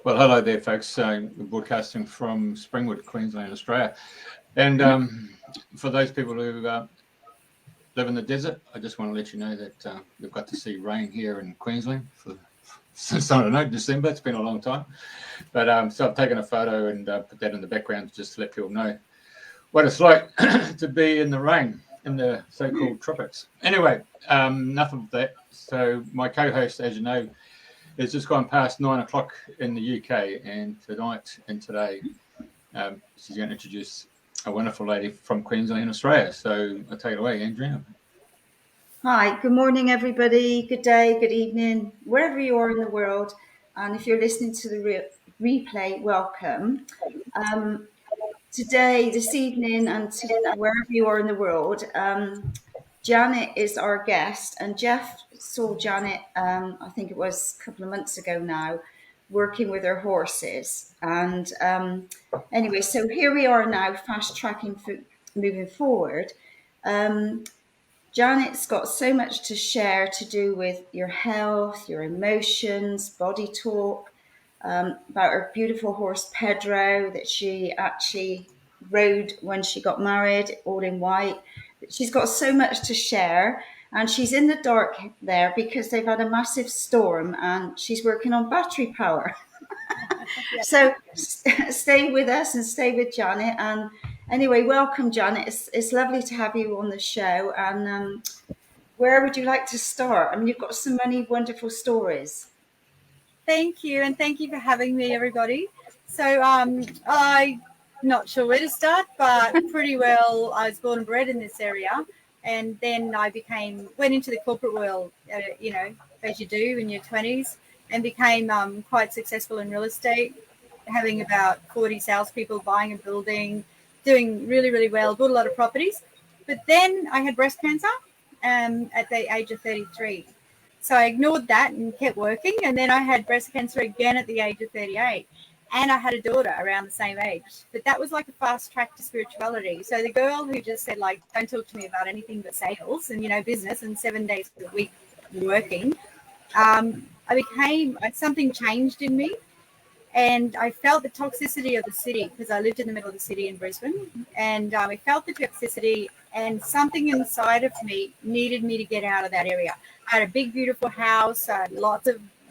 Well, hello there, folks. We're broadcasting from Springwood, Queensland, Australia. And for those people who live in the desert, I just want to let you know that we've got to see rain here in Queensland since, I don't know, December. It's been a long time. But so I've taken a photo and put that in the background just to let people know what it's like to be in the rain in the so-called tropics. Anyway, enough of that. So my co-host, as you know, it's just gone past 9 o'clock in the UK, and tonight and today, she's going to introduce a wonderful lady from Queensland, Australia. So I'll take it away, Andrena. Hi, good morning, everybody. Good day, good evening, wherever you are in the world. And if you're listening to the replay, welcome. Today, this evening, and wherever you are in the world, Janet is our guest, and Jeff saw Janet, I think it was a couple of months ago now, working with her horses. And anyway, so here we are now, fast tracking, moving forward. Janet's got so much to share to do with your health, your emotions, body talk, about her beautiful horse Pedro that she actually rode when she got married, all in white. She's got so much to share, and she's in the dark there because they've had a massive storm and she's working on battery power. So stay with us and stay with Janet. And anyway, welcome, Janet. It's lovely to have you on the show. And where would you like to start? I mean, you've got so many wonderful stories. Thank you, and thank you for having me, everybody. So I'm not sure where to start, but pretty well I was born and bred in this area, and then I went into the corporate world, as you do in your 20s, and became quite successful in real estate, having about 40 salespeople, buying a building, doing really, really well, bought a lot of properties. But then I had breast cancer at the age of 33. So I ignored that and kept working. And then I had breast cancer again at the age of 38. And I had a daughter around the same age. But that was like a fast track to spirituality. So the girl who just said, like, don't talk to me about anything but sales and, business and 7 days a week working, something changed in me. And I felt the toxicity of the city because I lived in the middle of the city in Brisbane. And I felt the toxicity, and something inside of me needed me to get out of that area. I had a big, beautiful house,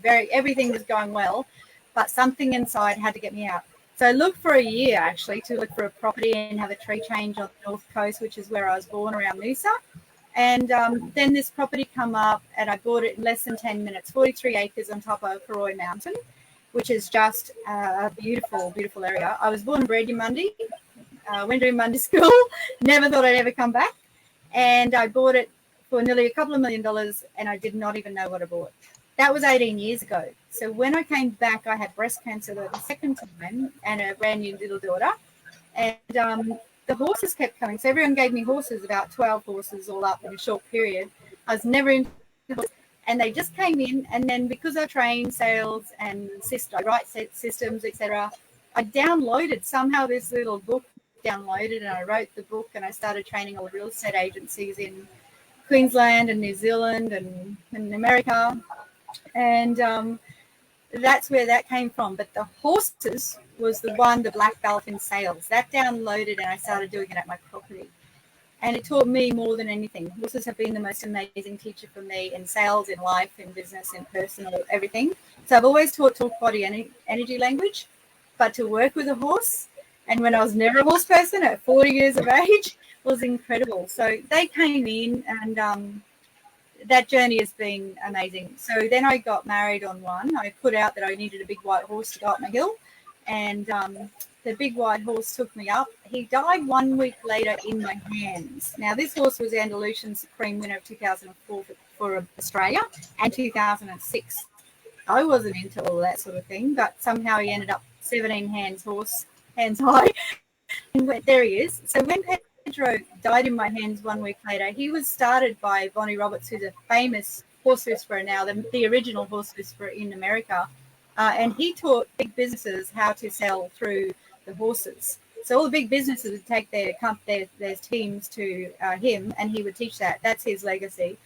everything was going well, but something inside had to get me out. So I looked for a year, actually, to look for a property and have a tree change on the North Coast, which is where I was born, around Noosa. And then this property come up, and I bought it in less than 10 minutes, 43 acres on top of Karoi Mountain, which is just a beautiful, beautiful area. I was born and bred in Mundy, went to Mundy school, never thought I'd ever come back. And I bought it for nearly $2 million, and I did not even know what I bought. That was 18 years ago. So when I came back, I had breast cancer the second time and a brand new little daughter. And the horses kept coming. So everyone gave me horses, about 12 horses all up in a short period. I was never into horses. And they just came in, and then because I train sales and I write systems, etc., I downloaded somehow this little book downloaded, and I wrote the book, and I started training all the real estate agencies in Queensland and New Zealand and America. And that's where that came from. But the horses was the black belt in sales. That downloaded, and I started doing it at my property. And it taught me more than anything. Horses have been the most amazing teacher for me in sales, in life, in business, in personal, everything. So I've always taught body energy language, but to work with a horse, and when I was never a horse person at 40 years of age, was incredible. So they came in, and that journey has been amazing. So then I got married on one. I put out that I needed a big white horse to go up my hill, and the big white horse took me up. He died 1 week later in my hands. Now, this horse was Andalusian Supreme winner of 2004 for Australia and 2006. I wasn't into all that sort of thing, but somehow he ended up 17 hands high. And there he is. So when Pedro died in my hands 1 week later, he was started by Bonnie Roberts, who's a famous horse whisperer now, the original horse whisperer in America. And he taught big businesses how to sell through the horses. So all the big businesses would take their teams to him, and he would teach that. That's his legacy.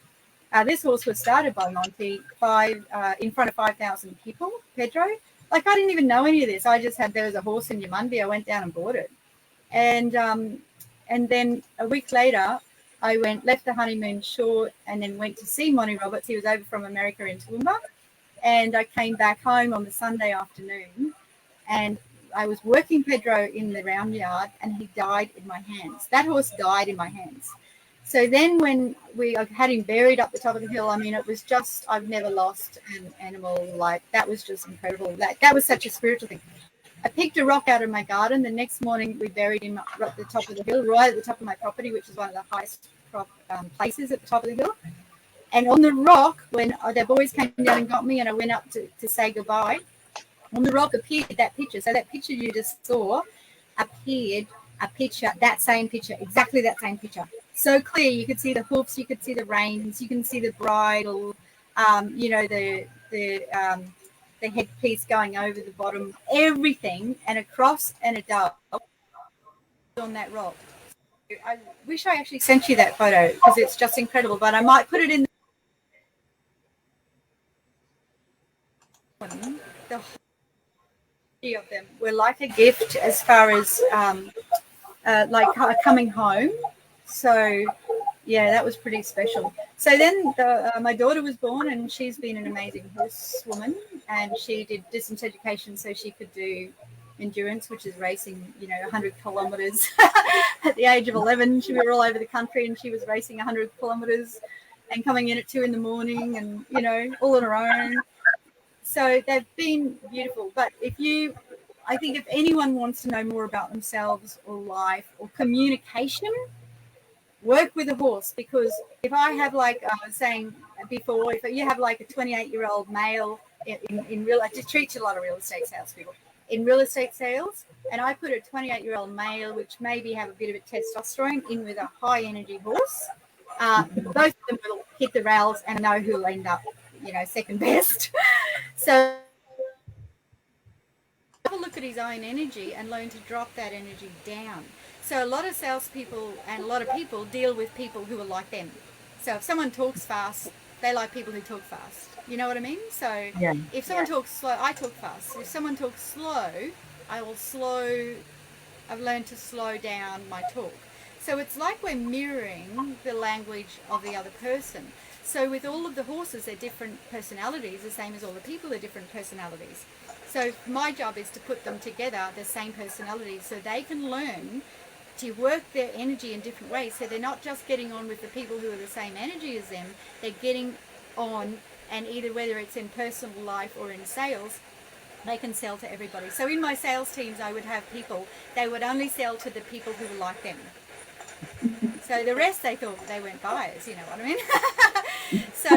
This horse was started by Monty in front of 5,000 people, Pedro, Like, I didn't even know any of this. I just there was a horse in Yamundi. I went down and bought it. And then a week later, I left the honeymoon short and then went to see Monty Roberts. He was over from America in Toowoomba. And I came back home on the Sunday afternoon, and I was working Pedro in the round yard, and he died in my hands. That horse died in my hands. So then when I had him buried up the top of the hill, I mean, it was just, I've never lost an animal. Like, that was just incredible. That was such a spiritual thing. I picked a rock out of my garden. The next morning, we buried him up at the top of the hill, right at the top of my property, which is one of the highest places at the top of the hill. And on the rock, when the boys came down and got me, and I went up to say goodbye, on the rock appeared that picture. So that picture you just saw appeared a picture, that same picture, exactly that same picture. So clear, you could see the hoofs, you could see the reins, you can see the bridle, the headpiece going over the bottom, everything, and a cross and a dove on that rock. I wish I actually sent you that photo because it's just incredible, but I might put it in the whole of them were like a gift as far as like coming home. So yeah, that was pretty special. So then my daughter was born, and she's been an amazing horsewoman, and she did distance education so she could do endurance, which is racing, 100 kilometers. At the age of 11, we were all over the country, and she was racing 100 kilometers and coming in at 2 a.m. and, all on her own. So they've been beautiful. But I think if anyone wants to know more about themselves or life or communication, work with a horse. Because if I have, like I was saying before, if you have like a 28-year-old male in real, I just treat a lot of real estate salespeople in real estate sales, and I put a 28-year-old male, which maybe have a bit of a testosterone, in with a high energy horse, both of them will hit the rails and know who'll end up, second best. So have a look at his own energy and learn to drop that energy down. So a lot of salespeople and a lot of people deal with people who are like them. So if someone talks fast, they like people who talk fast. You know what I mean? So if someone talks slow, I talk fast. If someone talks slow, I've learned to slow down my talk. So it's like we're mirroring the language of the other person. So with all of the horses, they're different personalities, the same as all the people are different personalities. So my job is to put them together, the same personalities, so they can learn to work their energy in different ways. So they're not just getting on with the people who are the same energy as them, they're getting on, and either whether it's in personal life or in sales, they can sell to everybody. So in my sales teams, I would have people, they would only sell to the people who were like them. So the rest, they thought they weren't buyers, you know what I mean? So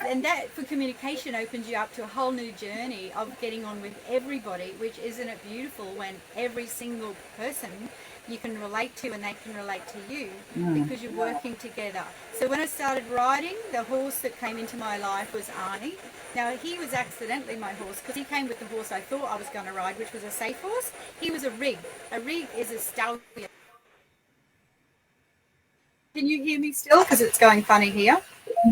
and that for communication opens you up to a whole new journey of getting on with everybody, which isn't it beautiful when every single person you can relate to and they can relate to you because you're working together. So when I started riding, the horse that came into my life was Arnie. Now he was accidentally my horse because he came with the horse I thought I was going to ride, which was a safe horse. He was a rig. A rig is a stallion. Can you hear me still? Because it's going funny here.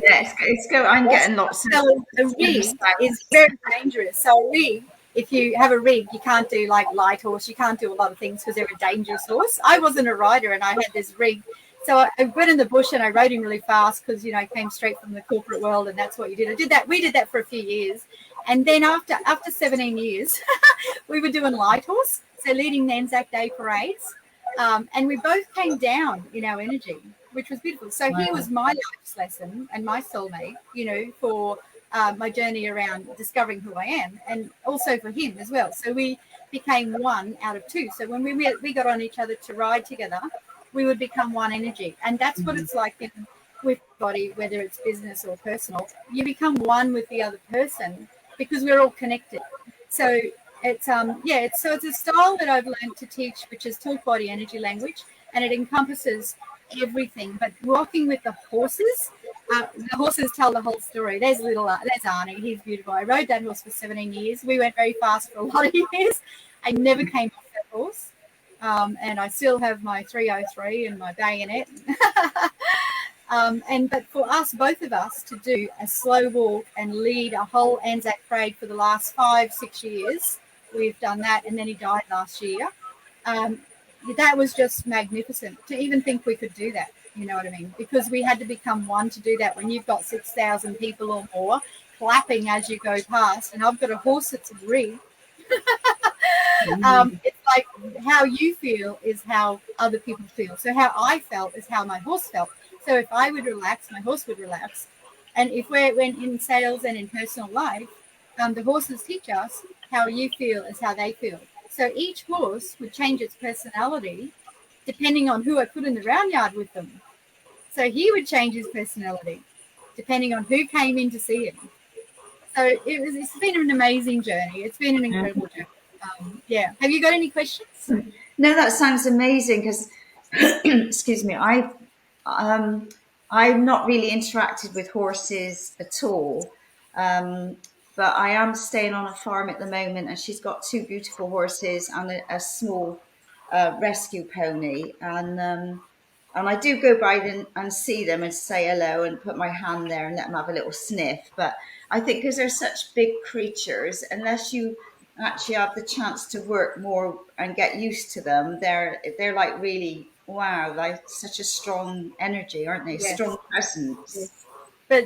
Yeah, it's go. I'm getting lots of. So a rig is very dangerous. So a rig, if you have a rig, you can't do like light horse. You can't do a lot of things because they're a dangerous horse. I wasn't a rider, and I had this rig. So I went in the bush and I rode him really fast because I came straight from the corporate world, and that's what you did. I did that. We did that for a few years, and then after 17 years, we were doing light horse, so leading the Anzac Day parades, and we both came down in our energy, which was beautiful. So he was my life's lesson and my soulmate, for my journey around discovering who I am, and also for him as well. So we became one out of two. So when we got on each other to ride together, we would become one energy. And that's what it's like with body, whether it's business or personal. You become one with the other person because we're all connected. So it's it's a style that I've learned to teach, which is talk body energy language, and it encompasses everything. But walking with the horses tell the whole story. There's Arnie. He's beautiful. I rode that horse for 17 years. We went very fast for a lot of years. I never came off that horse. And I still have my 303 and my bayonet. But for us, both of us, to do a slow walk and lead a whole Anzac parade for the last 5-6 years, we've done that, and then he died last year. That was just magnificent to even think we could do that. You know what I mean? Because we had to become one to do that. When you've got 6,000 people or more clapping as you go past, and I've got a horse that's a rig. It's like how you feel is how other people feel. So how I felt is how my horse felt. So if I would relax, my horse would relax. And if we're in sales and in personal life, the horses teach us how you feel is how they feel. So each horse would change its personality depending on who I put in the round yard with them. So he would change his personality depending on who came in to see him. So it's been an amazing journey. It's been an incredible journey. Yeah. Have you got any questions? No, that sounds amazing because, excuse me, I've not really interacted with horses at all. But I am staying on a farm at the moment, and she's got 2 beautiful horses and a small rescue pony. And I do go by them and see them and say hello and put my hand there and let them have a little sniff. But I think because they're such big creatures, unless you actually have the chance to work more and get used to them, they're like really, wow, like such a strong energy, aren't they? Yes. Strong presence. Yes.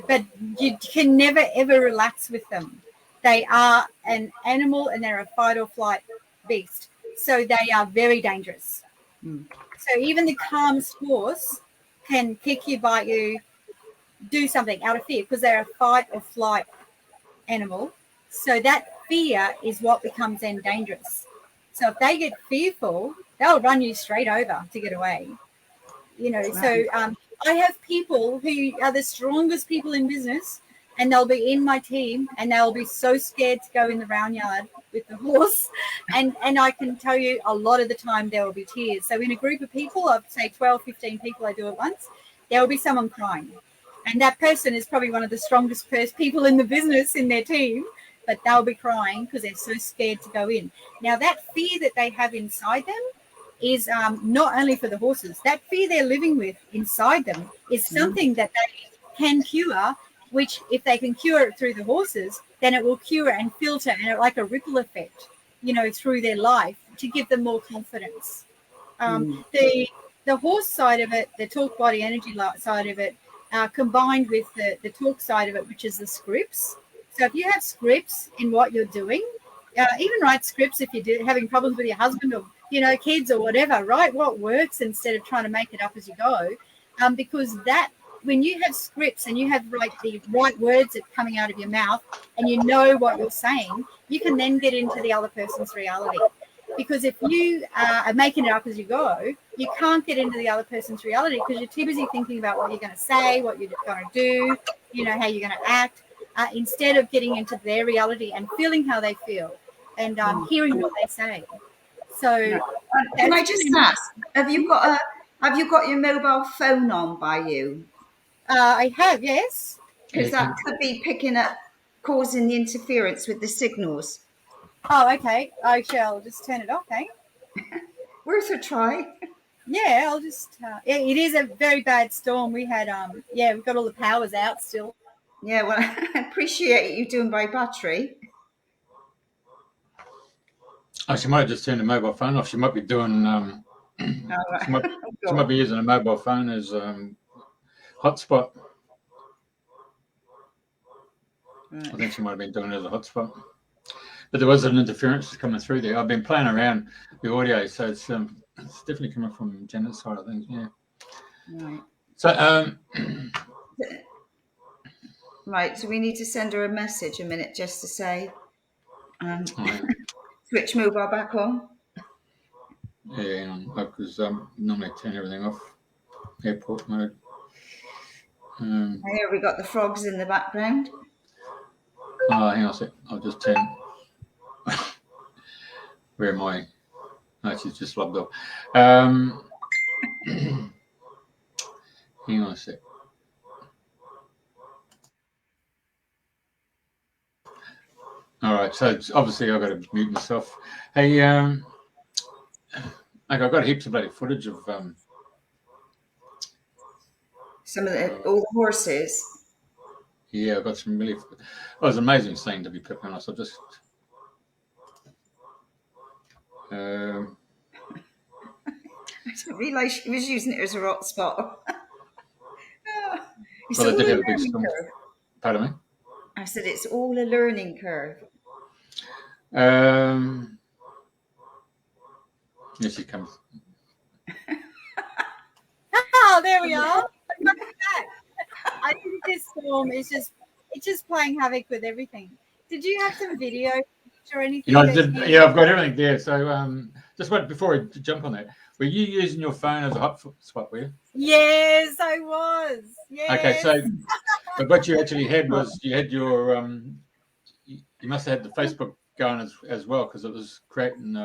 But you can never ever relax with them. They are an animal and they're a fight or flight beast. So they are very dangerous. So even the calmest horse can kick you, bite you, do something out of fear because they're a fight or flight animal. So that fear is what becomes then dangerous. So if they get fearful, they'll run you straight over to get away. You know, so I have people who are the strongest people in business, and they'll be in my team and they'll be so scared to go in the round yard with the horse. And I can tell you a lot of the time there will be tears. So in a group of people, I'd say 12, 15 people I do at once, there will be someone crying. And that person is probably one of the strongest people in the business in their team, but they'll be crying because they're so scared to go in. Now, that fear that they have inside them is not only for the horses. That fear they're living with inside them is something that they can cure, which if they can cure it through the horses, then it will cure and filter and like a ripple effect, you know, through their life to give them more confidence. The horse side of it, the talk body energy side of it, combined with the talk side of it, which is the scripts. So if you have scripts in what you're doing, even write scripts if you're having problems with your husband or, you know, kids or whatever, write what works instead of trying to make it up as you go. Because that, when you have scripts and you have like the right words that are coming out of your mouth and you know what you're saying, you can then get into the other person's reality. Because if you are making it up as you go, you can't get into the other person's reality because you're too busy thinking about what you're going to say, what you're going to do, you know, how you're going to act, instead of getting into their reality and feeling how they feel and hearing what they say. So, can I just ask, have you got your mobile phone on by you? I have, yes. Because that could be picking up, causing the interference with the signals. Oh, okay. I shall just turn it off, eh? Worth a try. Yeah, I'll just. It is a very bad storm. We had, we've got all the powers out still. Yeah, well, I appreciate you doing by battery. Oh, she might have just turned the mobile phone off. She might be doing. She might be using a mobile phone as hotspot. Right. I think she might have been doing it as a hotspot. But there was an interference coming through there. I've been playing around the audio, so it's definitely coming from Janet's side of things. Yeah. Right. So. Right. So we need to send her a message a minute just to say, switch mobile back on. Yeah, because normally I turn everything off. Airport mode. Here we got the frogs in the background. Oh, hang on a sec. I'll just turn. Where am I? No, she's just logged off. Hang on a sec. All right, so obviously I've got to mute myself. Hey, like I've got heaps of bloody footage of all the horses. Yeah, I've got some really. It was an amazing scene, to be perfectly honest. I just. I didn't realise she was using it as a hot spot. It's Well, all they a did have a big learning storm. curve. Pardon me. I said it's all a learning curve. Here she comes. Oh, there we are. I'm back. I think this storm is just playing havoc with everything. Did you have some video or anything? Yeah, I've got everything there. So, just before I jump on that, were you using your phone as a hot spot? Were you? Yes, I was. Yes. Okay, so but what you actually had was you had your you must have had the Facebook going as well, because it was creating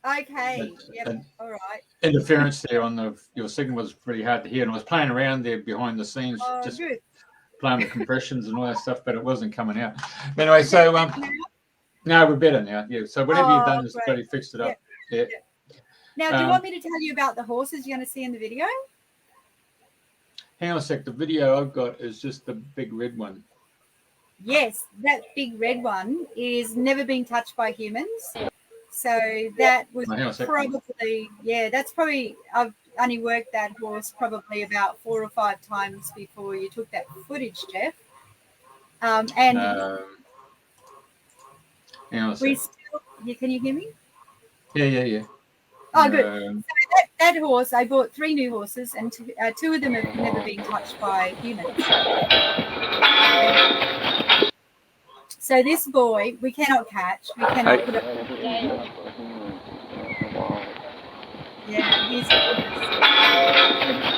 Okay. Yep. All right. interference there on your signal was pretty hard to hear, and I was playing around there behind the scenes, just good. playing with compressions and all that stuff, but it wasn't coming out. But anyway, so no, we're better now. Yeah. So whatever you've done is really fixed it up. Yeah. Now, do you want me to tell you about the horses you're going to see in the video? Hang on a sec. The video I've got is just the big red one. Yes, that big red one is never been touched by humans. So that was probably, that's probably, I've only worked that horse probably about 4 or 5 times before you took that footage, Jeff. And hang on a sec. Can you hear me? Yeah. Oh, good. So that horse, I bought 3 new horses, and 2 of them have never been touched by humans. So this boy, we cannot catch. We cannot put it. Yeah, the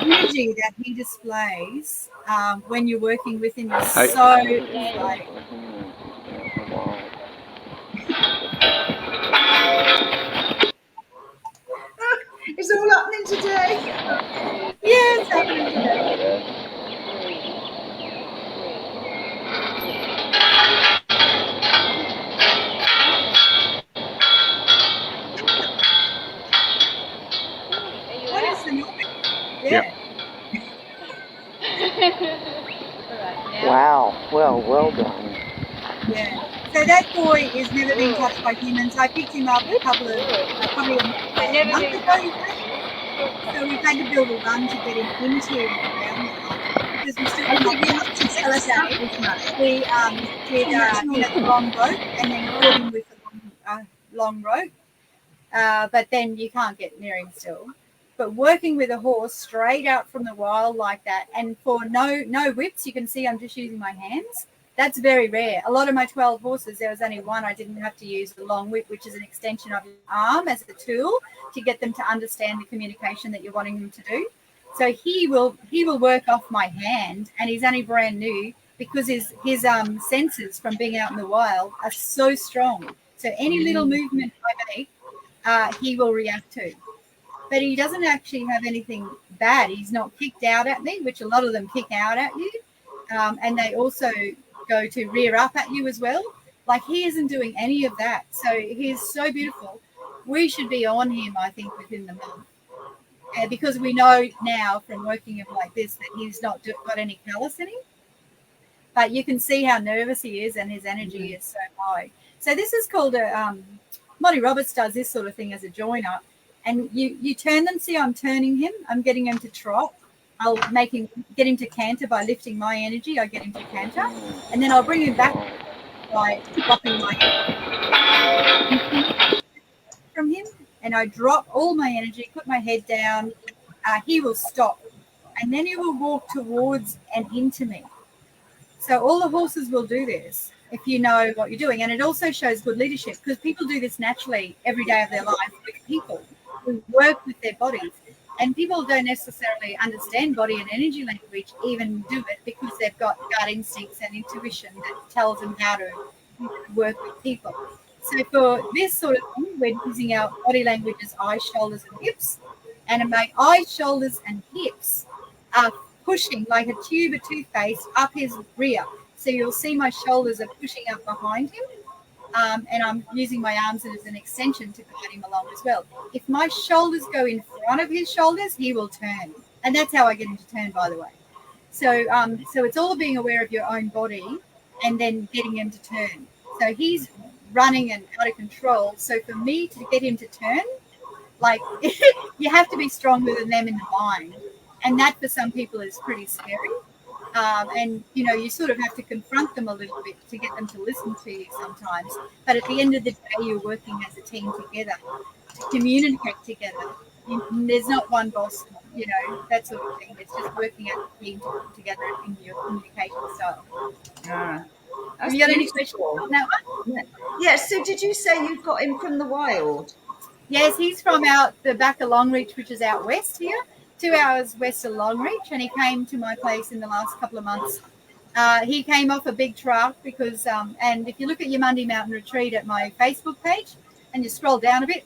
energy that he displays when you're working with him is so like. It's all happening today. Yeah, it's happening today. What is the noise? Yeah. Wow. Well done. Yeah. So that boy is never been touched by humans. I picked him up probably a month ago. So we've had to build a run to get him into the ground because we still have to facilitate. We did the long rope and then caught him with the long rope. But then you can't get near him still. But working with a horse straight out from the wild like that, and for no whips, you can see I'm just using my hands. That's very rare. A lot of my 12 horses, there was only one I didn't have to use the long whip, which is an extension of your arm as a tool to get them to understand the communication that you're wanting them to do. So he will work off my hand, and he's only brand new because his senses from being out in the wild are so strong. So any little movement I make, he will react to. But he doesn't actually have anything bad. He's not kicked out at me, which a lot of them kick out at you. And they also go to rear up at you as well. Like, he isn't doing any of that. So he's so beautiful. We should be on him, I think, within the month. Because we know now from working him like this that he's not got any callus in him. But you can see how nervous he is, and his energy is so high. So this is called Monty Roberts does this sort of thing as a joiner. And you turn them. See, I'm turning him. I'm getting him to trot. I'll get him to canter by lifting my energy. I get him to canter, and then I'll bring him back by dropping my from him, and I drop all my energy, put my head down. He will stop, and then he will walk towards and into me. So all the horses will do this if you know what you're doing, and it also shows good leadership because people do this naturally every day of their life with people who work with their bodies. And people don't necessarily understand body and energy language, even do it because they've got gut instincts and intuition that tells them how to work with people. So for this sort of thing, we're using our body language as eyes, shoulders, and hips. And my eyes, shoulders, and hips are pushing like a tube of toothpaste up his rear. So you'll see my shoulders are pushing up behind him. And I'm using my arms as an extension to guide him along as well. If my shoulders go in front of his shoulders, he will turn. And that's how I get him to turn, by the way. So so it's all being aware of your own body and then getting him to turn. So he's running and out of control. So for me to get him to turn, like you have to be stronger than them in the mind. And that for some people is pretty scary. And, you know, you sort of have to confront them a little bit to get them to listen to you sometimes. But at the end of the day, you're working as a team together to communicate together. There's not one boss, you know, that sort of thing. It's just working as a team together in your communication style. Ah, Have you got any questions on that one? Yeah. So did you say you got him from the wild? Yes, he's from out the back of Longreach, which is out west here, 2 hours west of Longreach, and he came to my place in the last couple of months. He came off a big truck because, and if you look at your Monday Mountain Retreat at my Facebook page and you scroll down a bit,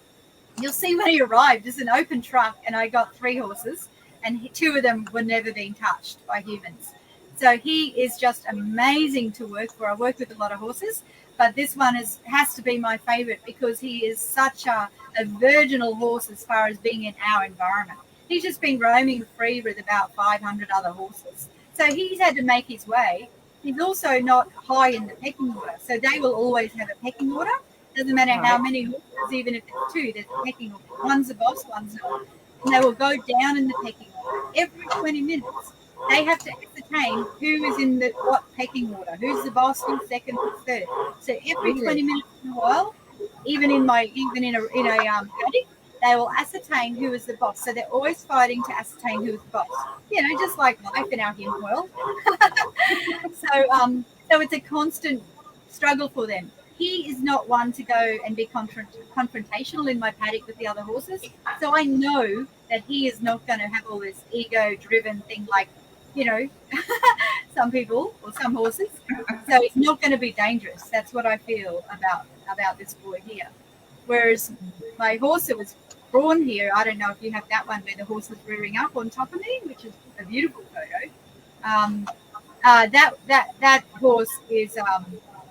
you'll see when he arrived, it's an open truck, and I got 3 horses, and 2 of them were never being touched by humans. So he is just amazing to work for. I work with a lot of horses, but this one has to be my favorite because he is such a virginal horse as far as being in our environment. He's just been roaming free with about 500 other horses. So he's had to make his way. He's also not high in the pecking order. So they will always have a pecking order. Doesn't matter how many horses, even if it's 2, there's a pecking order. One's a boss, one's not. And they will go down in the pecking order every 20 minutes. They have to ascertain who is in the what pecking order, who's the boss, who's second, who's third. So every 20 minutes in a while, even in a paddock, they will ascertain who is the boss. So they're always fighting to ascertain who is the boss. You know, just like life in our human world. So it's a constant struggle for them. He is not one to go and be confrontational in my paddock with the other horses. So I know that he is not going to have all this ego-driven thing like, you know, some people or some horses. So it's not going to be dangerous. That's what I feel about this boy here. Whereas my horse that was born here, I don't know if you have that one where the horse was rearing up on top of me, which is a beautiful photo. That horse is,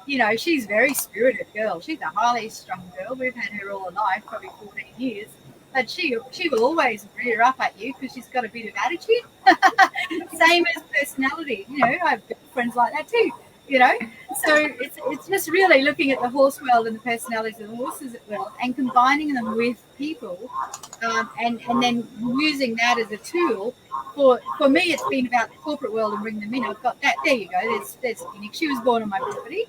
you know, she's a very spirited girl. She's a highly strung girl. We've had her all her life, probably 14 years. But she will always rear up at you because she's got a bit of attitude. Same as personality. You know, I have friends like that too. You know, so it's just really looking at the horse world and the personalities of the horses world and combining them with people, and then using that as a tool. For me, it's been about the corporate world and bring them in. I've got that. There you go. There's Phoenix. She was born on my property.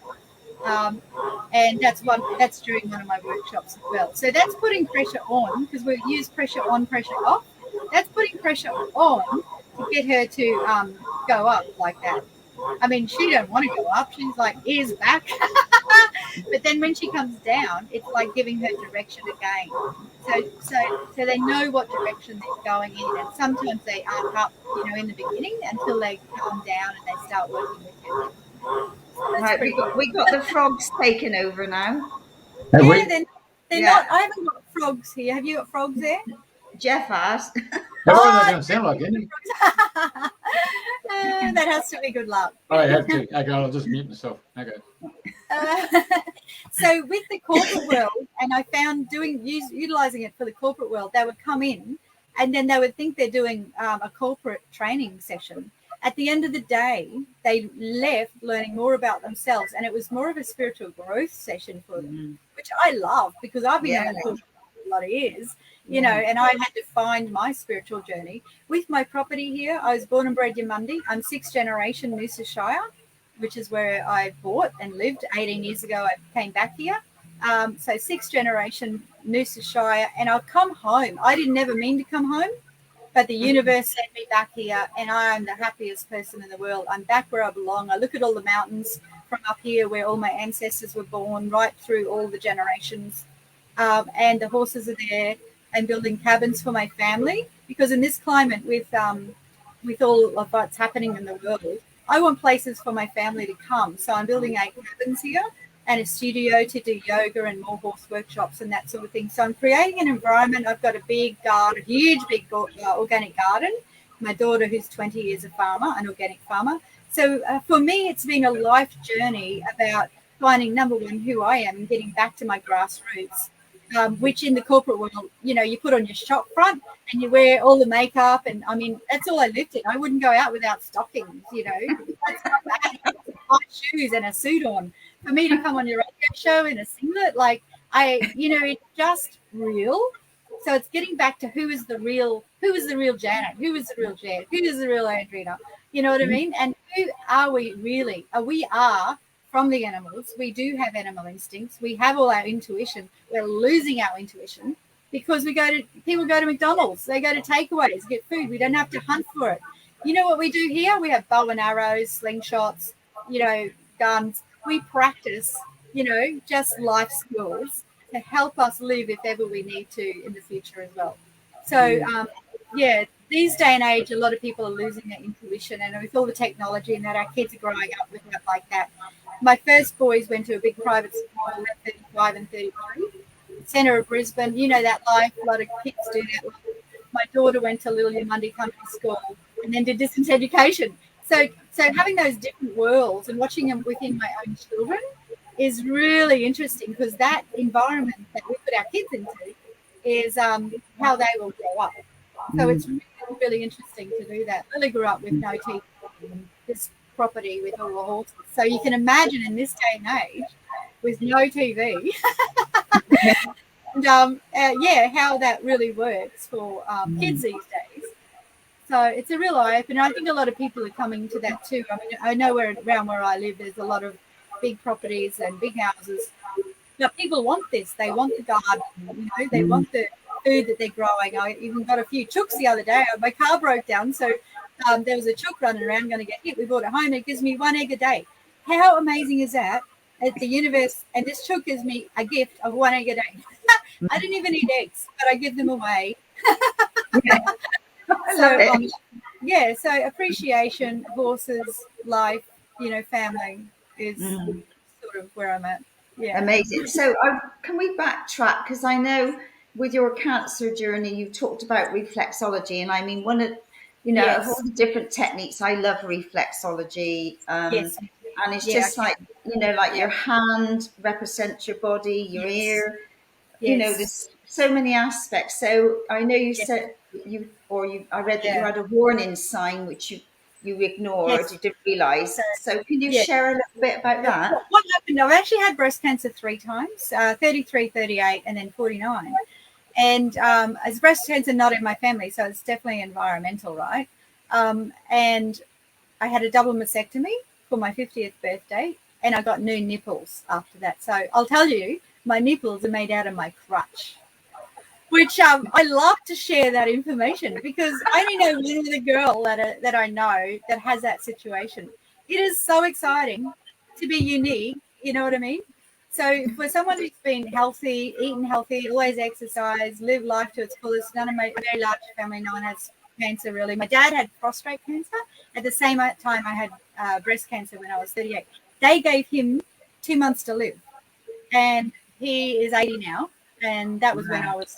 And that's during one of my workshops as well. So that's putting pressure on because we use pressure on, pressure off. That's putting pressure on to get her to go up like that. I mean, she don't want to go up. She's like ears back. But then when she comes down, it's like giving her direction again. So they know what direction they're going in, and sometimes they aren't up, you know, in the beginning until they come down and they start working with you. Right, we got the frogs taken over now. Yeah, they're not. I haven't got frogs here. Have you got frogs there? Jeff has. What are they going to sound like, Andy? That has to be good luck. Oh, I have to. Okay, I'll just mute myself. Okay. So with the corporate world, and I found utilizing it for the corporate world, they would come in and then they would think they're doing a corporate training session. At the end of the day, they left learning more about themselves, and it was more of a spiritual growth session for them, which I love because I've been on for a lot of years, you know, and I had to find my spiritual journey. With my property here, I was born and bred in Mundi. I'm 6th generation Noosa Shire, which is where I bought and lived. 18 years ago, I came back here. So 6th generation Noosa Shire, and I've come home. I didn't never mean to come home. But the universe sent me back here, and I am the happiest person in the world. I'm back where I belong. I look at all the mountains from up here where all my ancestors were born, right through all the generations. And the horses are there, and building cabins for my family. Because in this climate, with all of what's happening in the world, I want places for my family to come. So I'm building 8 cabins here and a studio to do yoga and more horse workshops and that sort of thing. So I'm creating an environment. I've got a big garden, a huge, big organic garden. My daughter, who's 20 years, a farmer, an organic farmer. So for me, it's been a life journey about finding, number one, who I am and getting back to my grassroots. which in the corporate world, you put on your shop front and you wear all the makeup. And I mean, that's all I lived in. I wouldn't go out without stockings, That's not bad. High shoes and a suit on. For me to come on your radio show in a singlet, it's just real. So it's getting back to who is the real Janet, who is the real Jan, who is the real Andrena, you know what I mean? And who are we really? We are from the animals. We do have animal instincts. We have all our intuition. We're losing our intuition because people go to McDonald's. They go to takeaways, get food. We don't have to hunt for it. You know what we do here? We have bow and arrows, slingshots, guns. We practice, just life skills to help us live if ever we need to in the future as well. So, these day and age, a lot of people are losing their intuition, and with all the technology and that, our kids are growing up with it like that. My first boys went to a big private school at 35 and 33, centre of Brisbane. You know that life, a lot of kids do that. My daughter went to Little Yamundi Country School and then did distance education. So having those different worlds and watching them within my own children is really interesting, because that environment that we put our kids into is how they will grow up. So it's really, really interesting to do that. Lily grew up with no TV and this property with all the horses. So you can imagine in this day and age with no TV and how that really works for kids these days. So it's a real eye-opener. I think a lot of people are coming to that too. I mean, I know around where I live, there's a lot of big properties and big houses. But people want this. They want the garden. They want the food that they're growing. I even got a few chooks the other day. My car broke down, so there was a chook running around going to get hit. We brought it home. And it gives me 1 egg a day. How amazing is that? At the universe, and this chook gives me a gift of 1 egg a day. I didn't even eat eggs, but I give them away. So appreciation, horses, life, family is sort of where I'm at. Yeah. Amazing. So can we backtrack? Because I know with your cancer journey, you've talked about reflexology. And I mean, one of, Yes. all the different techniques, I love reflexology. Yes. And it's just like your hand represents your body, your ear, there's so many aspects. So I know you said I read that you had a warning sign, which you ignored, you didn't realise. So can you share a little bit about that? What happened? I've actually had breast cancer 3 times, 33, 38, and then 49. And as breast cancer not in my family, so it's definitely environmental, right? And I had a double mastectomy for my 50th birthday, and I got new nipples after that. So I'll tell you, my nipples are made out of my crutch, which I love to share that information, because I only know one other girl that I know that has that situation. It is so exciting to be unique, you know what I mean? So for someone who's been healthy, eaten healthy, always exercise, live life to its fullest, none of my very large family, no one has cancer really. My dad had prostate cancer. At the same time, I had breast cancer when I was 38. They gave him 2 months to live, and he is 80 now, and that was when I was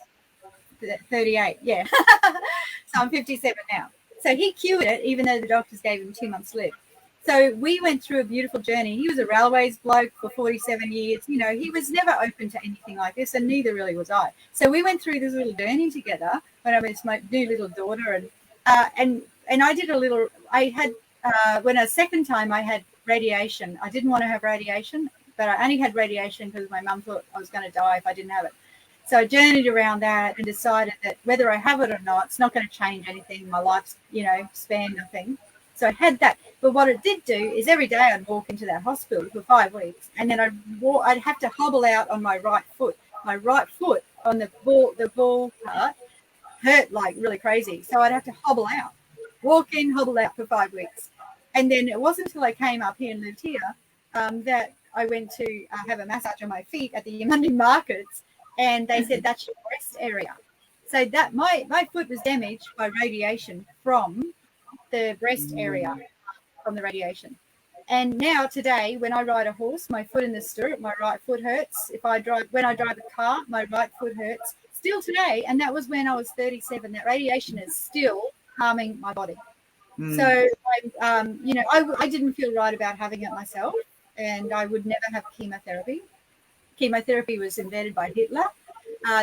38. Yeah. So I'm 57 now. So he cured it, even though the doctors gave him 2 months to live. So we went through a beautiful journey. He was a railways bloke for 47 years. He was never open to anything like this, and neither really was I. So we went through this little journey together when I was my new little daughter, and I did a little. I had when a second time I had radiation. I didn't want to have radiation, but I only had radiation because my mum thought I was going to die if I didn't have it. So I journeyed around that and decided that whether I have it or not, it's not going to change anything in my life's, span, nothing. So I had that. But what it did do is every day I'd walk into that hospital for 5 weeks, and then I'd have to hobble out on my right foot. My right foot on the ball part hurt like really crazy. So I'd have to hobble out, walk in, hobble out for 5 weeks. And then it wasn't until I came up here and lived here that I went to have a massage on my feet at the Yamundi markets, and they said that's your breast area. So that my foot was damaged by radiation from the breast area, from the radiation. And now today, when I ride a horse, my foot in the stirrup, my right foot hurts. When I drive a car, my right foot hurts. Still today, and that was when I was 37. That radiation is still harming my body. So I didn't feel right about having it myself, and I would never have chemotherapy. Chemotherapy was invented by Hitler.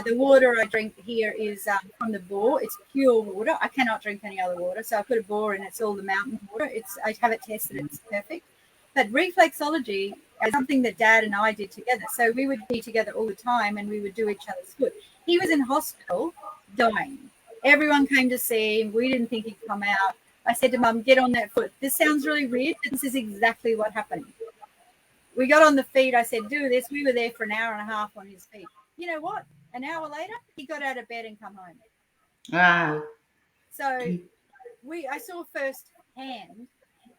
The water I drink here is from the bore. It's pure water. I cannot drink any other water. So I put a bore in. It's all the mountain water. I have it tested. It's perfect. But reflexology is something that Dad and I did together. So we would be together all the time and we would do each other's foot. He was in hospital dying. Everyone came to see him. We didn't think he'd come out. I said to Mum, get on that foot. This sounds really weird, but this is exactly what happened. We got on the feet. I said, do this. We were there for an hour and a half on his feet. You know what? An hour later, he got out of bed and come home. Wow. So I saw firsthand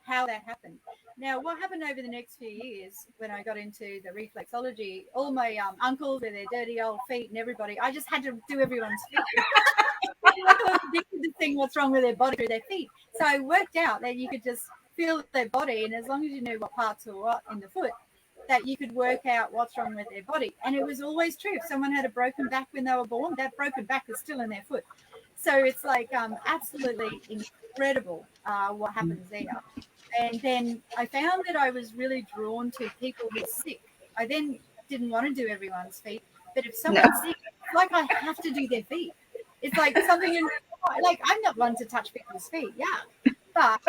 how that happened. Now, what happened over the next few years when I got into the reflexology, all my uncles with their dirty old feet and everybody, I just had to do everyone's feet. I was addicted to seeing what's wrong with their body through their feet. So I worked out that you could just feel their body, and as long as you knew what parts were what in the foot, that you could work out what's wrong with their body. And it was always true. If someone had a broken back when they were born, that broken back is still in their foot. So it's like absolutely incredible what happens there. And then I found that I was really drawn to people who are sick. I then didn't want to do everyone's feet, but if someone's sick, it's like I have to do their feet. It's like something in, like, I'm not one to touch people's feet, yeah, but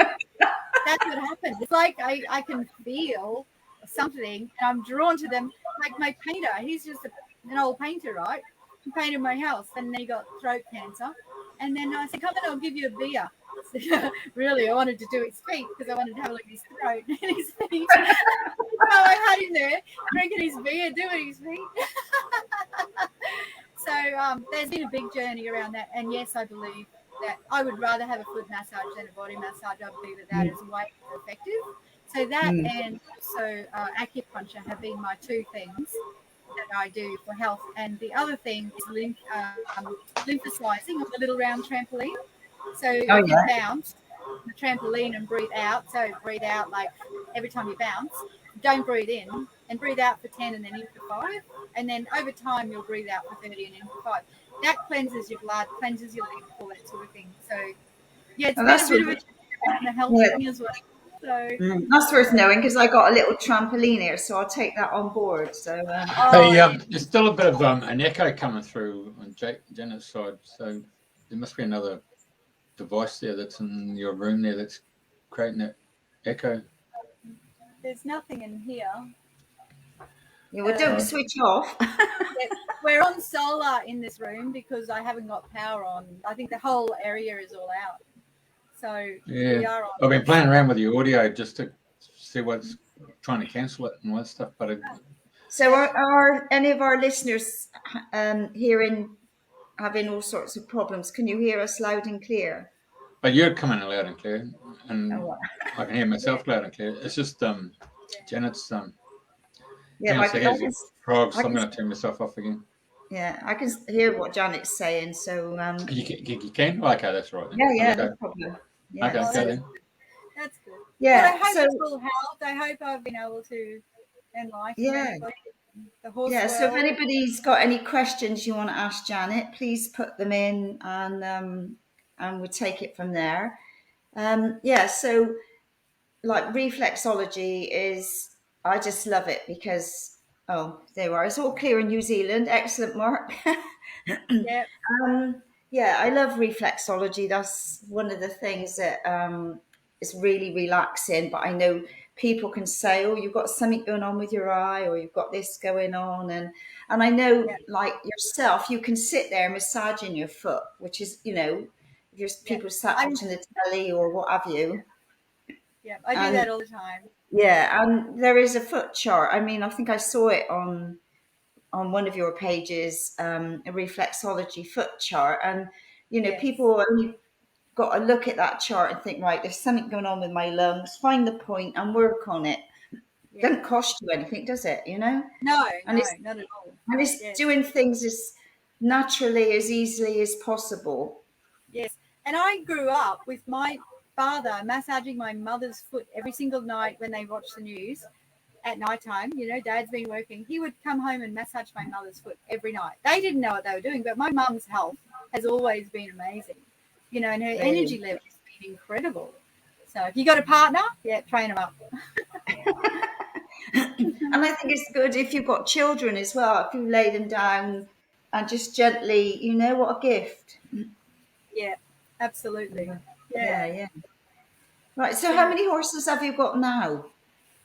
that's what happens. It's like I can feel something and I'm drawn to them. Like my painter, he's just an old painter, right? He painted my house and then he got throat cancer. And then I said, come on, I'll give you a beer. So, really, I wanted to do his feet because I wanted to have a look at his throat and his feet. So I had him there drinking his beer, doing his feet. So there's been a big journey around that. And yes, I believe that I would rather have a foot massage than a body massage. I believe that is way more effective. So that and also acupuncture have been my two things that I do for health. And the other thing is lymphocyzing on the little round trampoline. So you bounce the trampoline and breathe out. So breathe out like every time you bounce. Don't breathe in and breathe out for 10 and then in for 5. And then over time you'll breathe out for 30 and in for 5. That cleanses your blood, cleanses your lymph, all that sort of thing. So yeah, it's been a bit of a health thing as well. So that's worth knowing because I got a little trampoline here, so I'll take that on board. So there's still a bit of an echo coming through on Janet's side, so there must be another device there that's in your room there that's creating that echo. There's nothing in here. Yeah, well, don't switch off. We're on solar in this room because I haven't got power on. I think the whole area is all out. So we are on. I've been playing around with the audio just to see what's trying to cancel it and all that stuff. But so are any of our listeners having all sorts of problems? Can you hear us loud and clear? But you're coming loud and clear, and I can hear myself loud and clear. It's just Janet's frogs. I'm going to turn myself off again. Yeah, I can hear what Janet's saying. So you can? Okay, that's right. Then. Yeah, no problem. Yeah. Okay, then. That's good. Yeah, but I hope it's all helped. I hope I've been able to enlighten everybody. The horse world. So if anybody's got any questions you want to ask Janet, please put them in and we'll take it from there. So like reflexology is, I just love it because, there we are. It's all clear in New Zealand. Excellent, Mark. Yep. I love reflexology. That's one of the things that is really relaxing. But I know people can say, "Oh, you've got something going on with your eye, or you've got this going on," and I know, like yourself, you can sit there massaging your foot, which is, if there's people sat watching the telly or what have you. Yeah, I do that all the time. Yeah, and there is a foot chart. I mean, I think I saw it on one of your pages, a reflexology foot chart, and people only got to look at that chart and think, right, there's something going on with my lungs. Find the point and work on it. It doesn't cost you anything, does it? No, not at all. And it's doing things as naturally, as easily as possible. Yes, and I grew up with my father massaging my mother's foot every single night when they watched the news at night time. Dad's been working. He would come home and massage my mother's foot every night. They didn't know what they were doing, but my mum's health has always been amazing. And her energy level has been incredible. So if you got a partner, train them up. And I think it's good if you've got children as well. If you lay them down and just gently, what a gift. Yeah, absolutely. Yeah, Yeah. yeah. Right. So how many horses have you got now?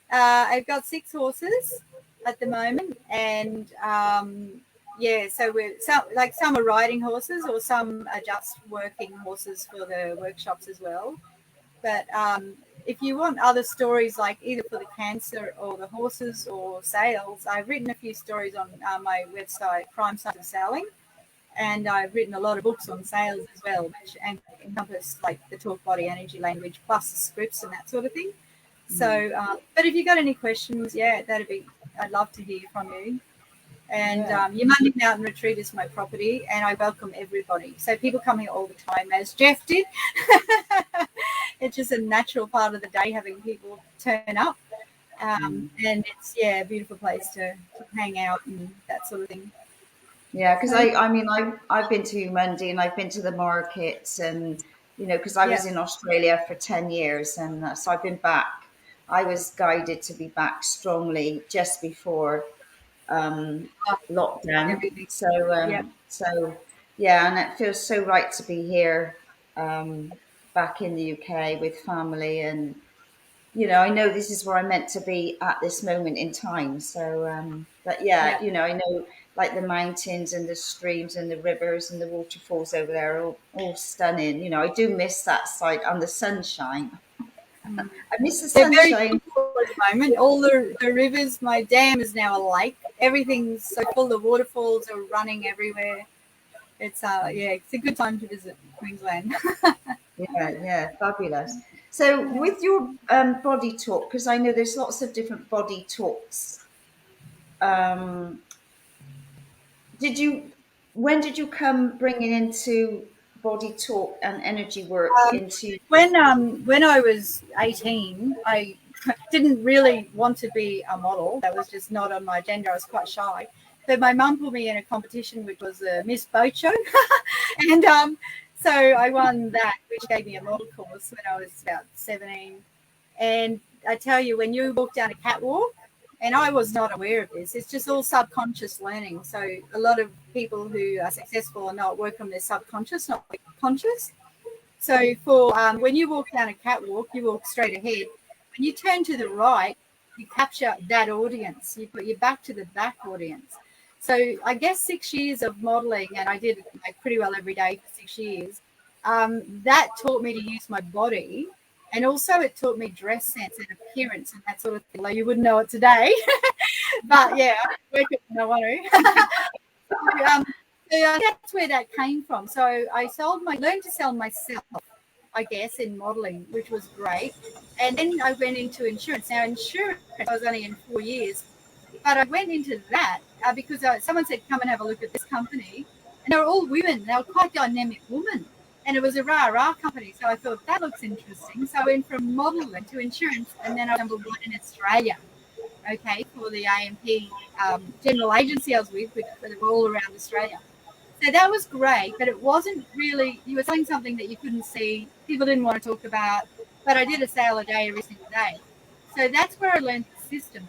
I've got 6 horses at the moment, and yeah, so some are riding horses, or some are just working horses for the workshops as well. But if you want other stories, like either for the cancer or the horses or sales, I've written a few stories on my website, Crime Science of Selling, and I've written a lot of books on sales as well, which encompass like the talk, body, energy, language, plus the scripts and that sort of thing. So, but if you got any questions, yeah, I'd love to hear from you. And Yeah. your Monday Mountain Retreat is my property, and I welcome everybody. So people come here all the time, as Jeff did. It's just a natural part of the day having people turn up. And it's, yeah, a beautiful place to hang out and that sort of thing. Yeah, because So, I mean, I've been to Monday and I've been to the markets, and because I yeah, was in Australia for 10 years, and so I've been back. I was guided to be back strongly just before lockdown. everything. So Yeah, yeah, and it feels so right to be here, back in the UK with family, and I know this is where I'm meant to be at this moment in time. So, but yeah, yeah. I know like the mountains and the streams and the rivers and the waterfalls over there are all stunning. I do miss that side and the sunshine. I miss the They're very sunshine. beautiful at the moment. All the rivers, my dam is now a lake. Everything's so full. The waterfalls are running everywhere. It's yeah, it's a good time to visit Queensland. Yeah, yeah, fabulous. So Yeah. with your body talk, because I know there's lots of different body talks. Um, did you? When did you come bringing into body talk and energy work into? When I was 18, I didn't really want to be a model. That was just not on my agenda. I was quite shy. But my mum put me in a competition, which was a Miss Boat Show, and so I won that, which gave me a model course when I was about 17. And I tell you, when you walk down a catwalk, and I was not aware of this, it's just all subconscious learning. So a lot of people who are successful or not work on their subconscious, not conscious. So for when you walk down a catwalk, you walk straight ahead. When you turn to the right, you capture that audience. You put your back to the back audience. So I guess 6 years of modelling, and I did like pretty well every day for 6 years. That taught me to use my body, and also it taught me dress sense and appearance and that sort of thing. Although you wouldn't know it today, but yeah, I work it when I want to. So that's where that came from. So I learned to sell myself, I guess, in modelling, which was great. And then I went into insurance. Now, insurance, I was only in 4 years, but I went into that because someone said, come and have a look at this company. And they were all women. They were quite dynamic women. And it was a rah-rah company. So I thought, that looks interesting. So I went from modelling to insurance, and then I stumbled in Australia, okay, for the AMP general agency I was with, which were all around Australia. So that was great, but it wasn't really, you were selling something that you couldn't see, people didn't want to talk about, but I did a sale a day every single day. So that's where I learned the system.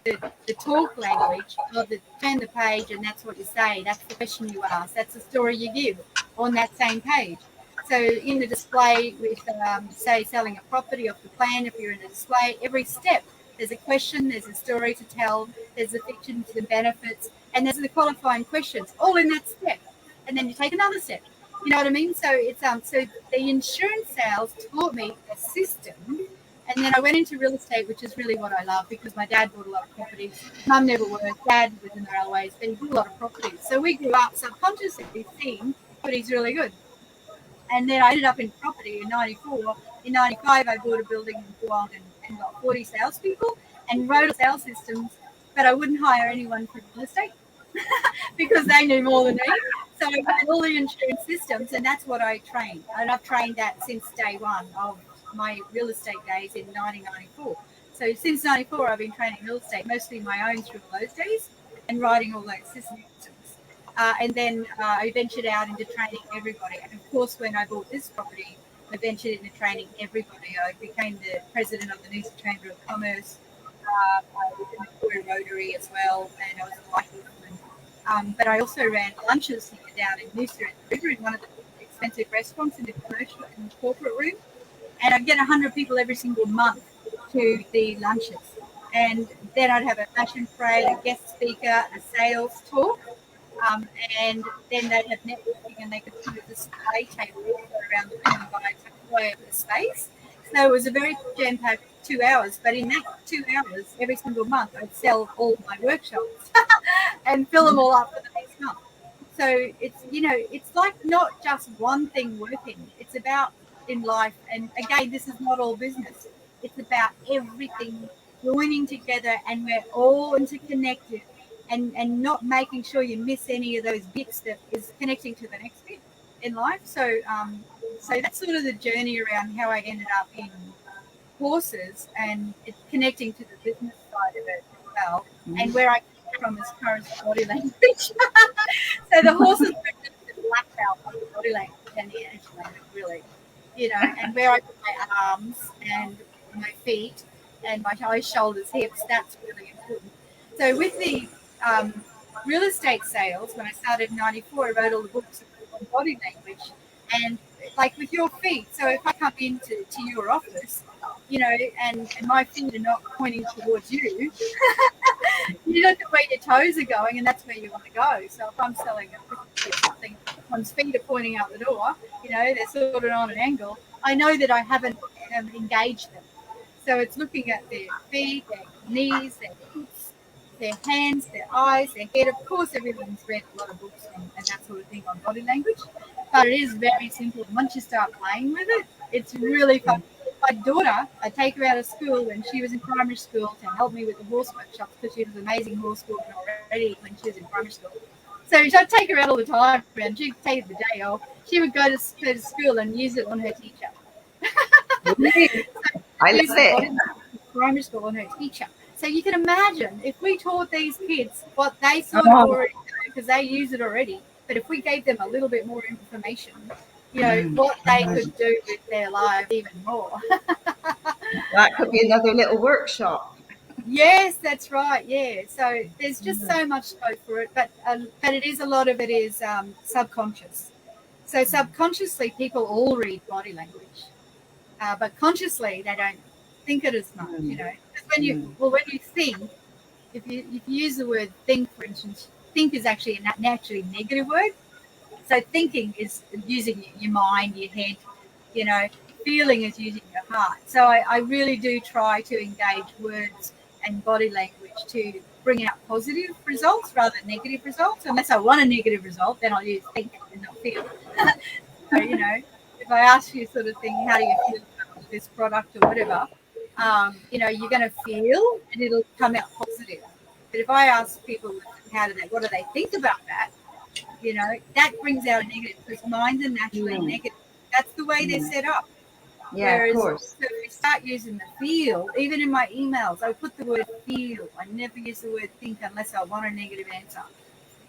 The talk language of the turn the page and that's what you say, that's the question you ask, that's the story you give on that same page. So in the display with, say, selling a property off the plan, if you're in a display, every step, there's a question, there's a story to tell, there's the fiction to the benefits, and there's the qualifying questions, all in that step. And then you take another step. You know what I mean? So it's so the insurance sales taught me a system, and then I went into real estate, which is really what I love because my dad bought a lot of properties. Mum never worked. Dad was in the railways, but he bought a lot of properties. So we grew up subconsciously seeing property's really good. And then I ended up in property in 94. In 95, I bought a building in Geelong and got 40 salespeople and wrote sales systems, but I wouldn't hire anyone for real estate because they knew more than me. So I ran all the insurance systems, and that's what I trained. And I've trained that since day one of my real estate days in 1994. So since 94, I've been training real estate, mostly my own through all those days, and writing all those systems. And then I ventured out into training everybody. And of course, when I bought this property, I ventured into training everybody. I became the president of the New Zealand Chamber of Commerce. I was in the Victoria Rotary as well, and I was a life woman. But I also ran lunches here down in Noosa at the river in one of the expensive restaurants in the commercial and corporate room. And I'd get 100 people every single month to the lunches. And then I'd have a fashion parade, a guest speaker, a sales talk, um, and then they'd have networking and they could put a display table around the room and buy a takeaway of the space. So it was a very jam-packed 2 hours. But in that 2 hours, every single month, I'd sell all my workshops and fill them all up for the next month. So it's, it's like not just one thing working. It's about in life. And again, this is not all business. It's about everything joining together, and we're all interconnected, and not making sure you miss any of those bits that is connecting to the next bit in life. So that's sort of the journey around how I ended up in horses, and it's connecting to the business side of it as well, and where I came from as far as body language. So the horses were just the black belt on the body language and the energy language, really, and where I put my arms and my feet and my eyes, shoulders, hips, that's really important. So with the real estate sales, when I started in 94, I wrote all the books on body language, and like with your feet. So if I come into your office, and my feet are not pointing towards you, you look at where your toes are going, and that's where you want to go. So if I'm selling a property or something, one's feet are pointing out the door, they're sort of on an angle, I know that I haven't engaged them. So it's looking at their feet, their knees, their hips, their hands, their eyes, their head. Of course, everyone's read a lot of books and that sort of thing on body language, but it is very simple. Once you start playing with it, it's really fun. My daughter, I take her out of school when she was in primary school to help me with the horse workshops, because she was an amazing horse woman already when she was in primary school. So I'd take her out all the time, and she'd take the day off. She would go to school and use it on her teacher. I love it. Primary school on her teacher. So you can imagine if we taught these kids what they sort of already know, because they use it already, but if we gave them a little bit more information, what they could do with their lives even more. That could be another little workshop. Yes, that's right. Yeah. So there's just so much scope for it, but it is, a lot of it is subconscious. So subconsciously, people all read body language, but consciously they don't think it as much. Because when you think, if you use the word think, for instance, think is actually a naturally negative word. So thinking is using your mind, your head, feeling is using your heart. So I really do try to engage words and body language to bring out positive results rather than negative results. Unless I want a negative result, then I'll use think and not feel. So, if I ask you sort of thing, how do you feel about this product or whatever, you're going to feel and it'll come out positive. But if I ask people, what do they think about that? That brings out a negative, because minds are naturally negative. That's the way they're set up. Yeah, Whereas, of course. so if we start using the feel, even in my emails, I put the word feel. I never use the word think unless I want a negative answer.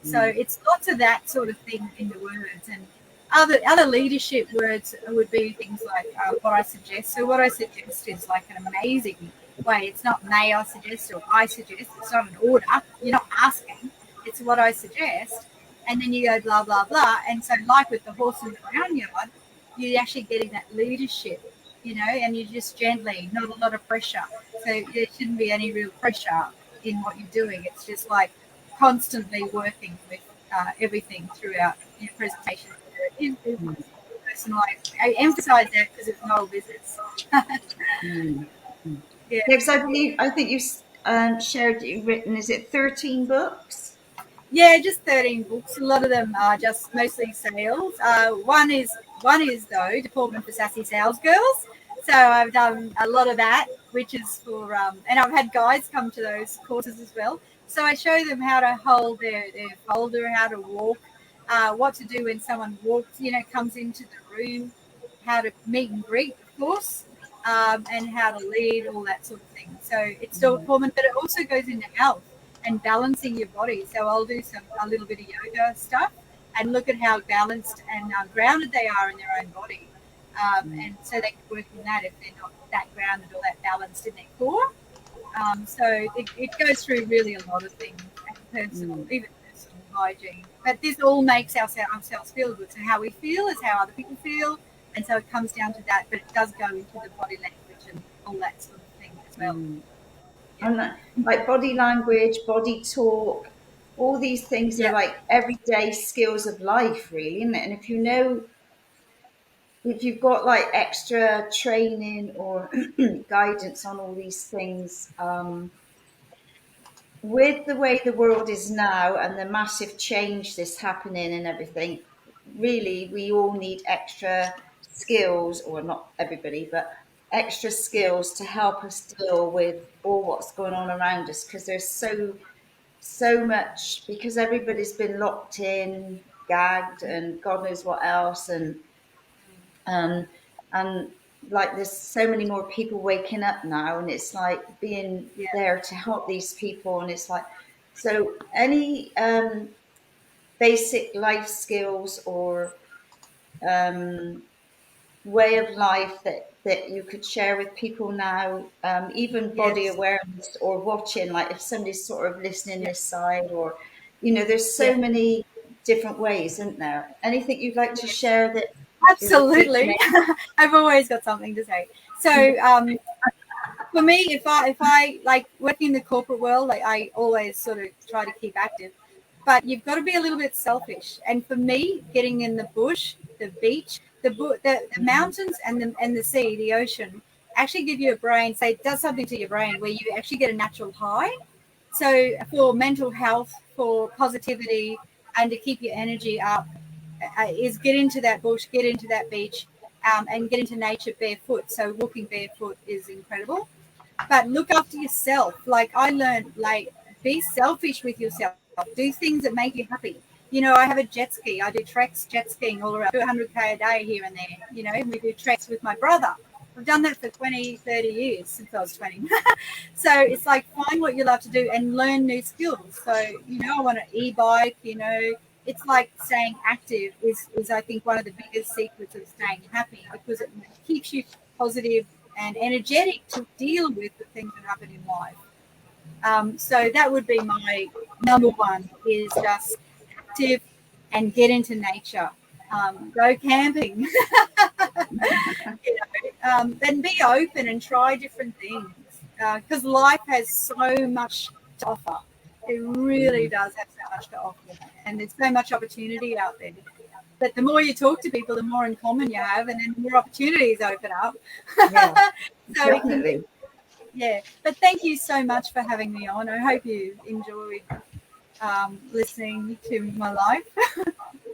So it's lots of that sort of thing in the words. And other leadership words would be things like what I suggest. So what I suggest is like an amazing way. It's not may I suggest or I suggest. It's not an order. You're not asking. It's what I suggest. And then you go blah, blah, blah. And so like with the horse in the ground yard, you're actually getting that leadership, and you just gently, not a lot of pressure. So there shouldn't be any real pressure in what you're doing. It's just like constantly working with everything throughout your presentation. Personalized. I emphasize that because it's not all business. Yeah. Because I think you've shared that you've written, is it 13 books? Yeah, just 13 books. A lot of them are just mostly sales. One is though Department for Sassy Sales Girls. So I've done a lot of that, which is for and I've had guides come to those courses as well. So I show them how to hold their folder, how to walk, what to do when someone walks, comes into the room, how to meet and greet, of course, and how to lead, all that sort of thing. So it's still performance, but it also goes into health and balancing your body. So I'll do a little bit of yoga stuff and look at how balanced and grounded they are in their own body. And so they can work in that if they're not that grounded or that balanced in their core. So it goes through really a lot of things, and personal, even personal hygiene. But this all makes ourselves feel good. So how we feel is how other people feel. And so it comes down to that, but it does go into the body language and all that sort of thing as well. Yeah. And like body language, body talk, all these things are like everyday skills of life, really, isn't it? And if you've got like extra training or guidance on all these things, with the way the world is now and the massive change that's happening and everything, really, we all need extra skills, or not everybody, but extra skills to help us deal with all what's going on around us, because there's so much, because everybody's been locked in, gagged, and God knows what else, um, and like there's so many more people waking up now, and it's like being there to help these people, and it's like, so any basic life skills or way of life that you could share with people now, even body awareness, or watching, like if somebody's sort of listening this side, or there's so many different ways, isn't there? Anything you'd like to share that? Absolutely. I've always got something to say. So for me, if I like working in the corporate world, like I always sort of try to keep active, but you've got to be a little bit selfish. And for me, getting in the bush, the beach, the mountains and the sea, the ocean, actually give you a brain, say it does something to your brain where you actually get a natural high. So for mental health, for positivity, and to keep your energy up, is get into that bush, get into that beach, and get into nature barefoot. So walking barefoot is incredible. But look after yourself. Like I learned, like be selfish with yourself. Do things that make you happy. I have a jet ski. I do treks, jet skiing all around, 200K a day here and there. And we do treks with my brother. I've done that for 20, 30 years since I was 20. So it's like find what you love to do and learn new skills. So, I want an e-bike, it's like staying active is I think one of the biggest secrets of staying happy, because it keeps you positive and energetic to deal with the things that happen in life. So that would be my number one, is just active and get into nature. Go camping. Then be open and try different things, because life has so much to offer. It really does have so much to offer, and there's so much opportunity out there. But the more you talk to people, the more in common you have, and then the more opportunities open up. Yeah, So definitely. But thank you so much for having me on. I hope you enjoyed listening to my life.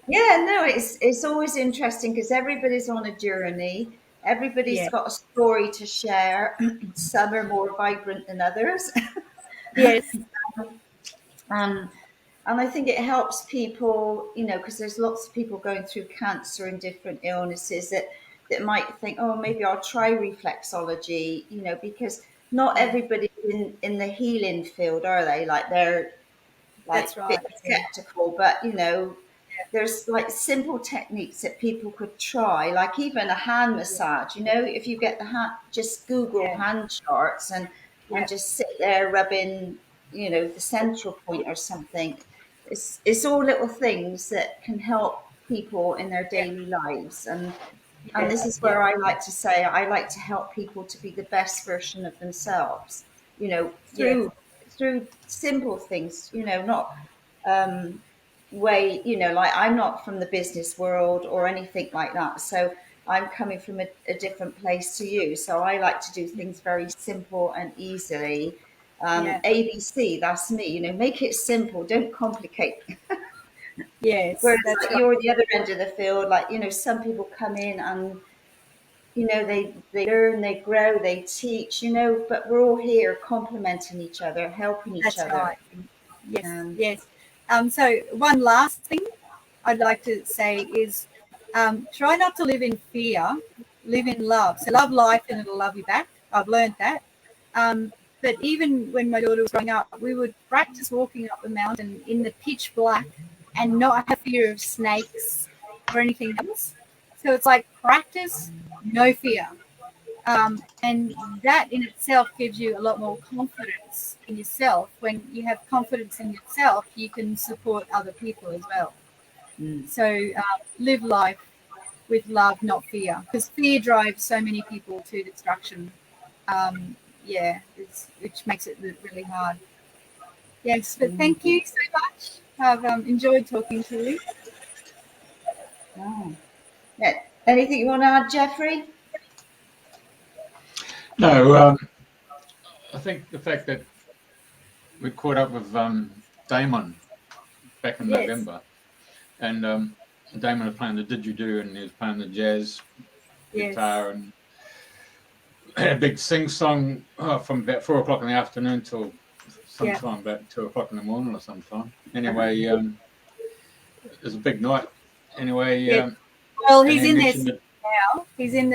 Yeah, no, it's always interesting because everybody's on a journey. Everybody's got a story to share. Some are more vibrant than others. Yes. And I think it helps people, because there's lots of people going through cancer and different illnesses that might think, oh, maybe I'll try reflexology, because not everybody's in the healing field, are they? Like they're like That's a right. bit skeptical, but there's like simple techniques that people could try, like even a hand massage. If you get the hand, just Google hand charts and just sit there rubbing, the central point or something. It's all little things that can help people in their daily lives, and this is where I like to say I like to help people to be the best version of themselves, through simple things, not way, like I'm not from the business world or anything like that. So I'm coming from a different place to you. So I like to do things very simple and easily. ABC, that's me, make it simple, don't complicate. Yes, Whereas that's like, right. you're the other end of the field, like, some people come in and, they learn, they grow, they teach, but we're all here complementing each other, helping each That's other. right. Yes. So one last thing I'd like to say is try not to live in fear, live in love. So love life and it'll love you back. I've learned that. But even when my daughter was growing up, we would practice walking up the mountain in the pitch black and not have fear of snakes or anything else. So it's like practice, no fear. And that in itself gives you a lot more confidence in yourself. When you have confidence in yourself, you can support other people as well. So live life with love, not fear, because fear drives so many people to destruction. Which makes it really hard. Yes, but thank you so much. I've enjoyed talking to you. Oh. Yeah. Anything you want to add, Jeffrey? No, I think the fact that we caught up with Damon back in November, and Damon was playing the didgeridoo and he was playing the jazz guitar, and had a big sing-song from about 4 o'clock in the afternoon till sometime about 2 o'clock in the morning or sometime. Anyway, it was a big night. Anyway, well, he's in there now. He's in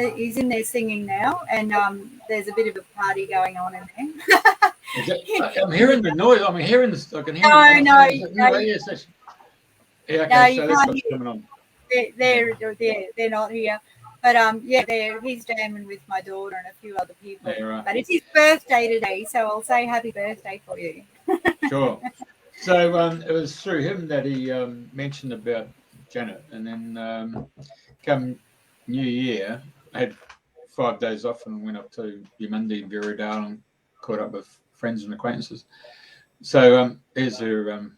there singing now, and there's a bit of a party going on in there. I'm hearing the noise. I'm hearing this. I can hear. No. Yeah, okay. No, So that's what's coming on. They're not here. But he's jamming with my daughter and a few other people. Yeah, right. But it's his birthday today, so I'll say happy birthday for you. Sure. So it was through him that he mentioned about Janet, and then come New Year, I had 5 days off and went up to Yamundi, Viridale, and caught up with friends and acquaintances. So here's her.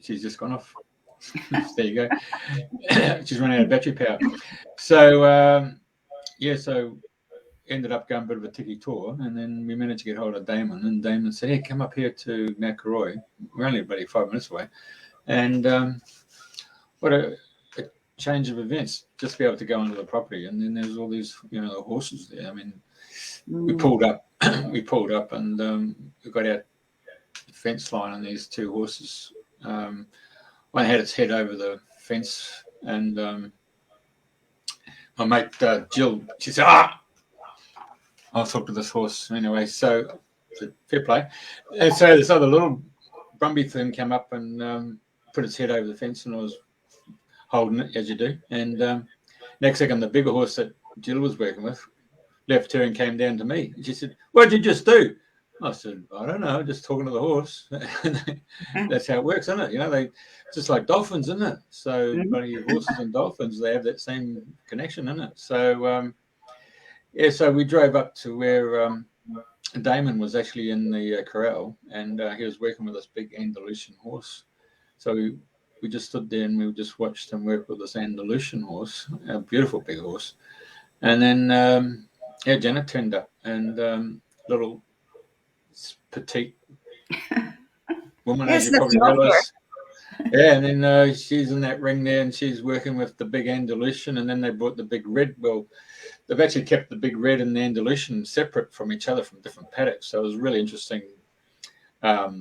She's just gone off. There you go. She's running out of battery power. So so ended up going a bit of a tiki tour, and then we managed to get hold of Damon, and Damon said, "Hey, come up here to Mount Karoi. We're only about 5 minutes away." And what a change of events, just to be able to go onto the property. And then there's all these, the horses there. I mean, we pulled up, and we got out the fence line, and these 2 horses. One had its head over the fence, and my mate Jill, she said, I'll talk to this horse anyway. So fair play. And so this other little Brumby thing came up and put its head over the fence, and I was holding it, as you do. And next second, the bigger horse that Jill was working with left her and came down to me. And she said, "What did you just do?" I said, "I don't know, just talking to the horse." That's how it works, isn't it? They just like dolphins, isn't it? So bloody horses and dolphins, they have that same connection, isn't it? So so we drove up to where Damon was actually in the corral, and he was working with this big Andalusian horse. So we just stood there and we just watched him work with this Andalusian horse, a beautiful big horse. And then Janet turned up, and little petite woman, as you probably realize. Yeah, and then she's in that ring there, and she's working with the big Andalusian, and then they brought the big red. Well, they've actually kept the big red and the Andalusian separate from each other from different paddocks. So it was really interesting, like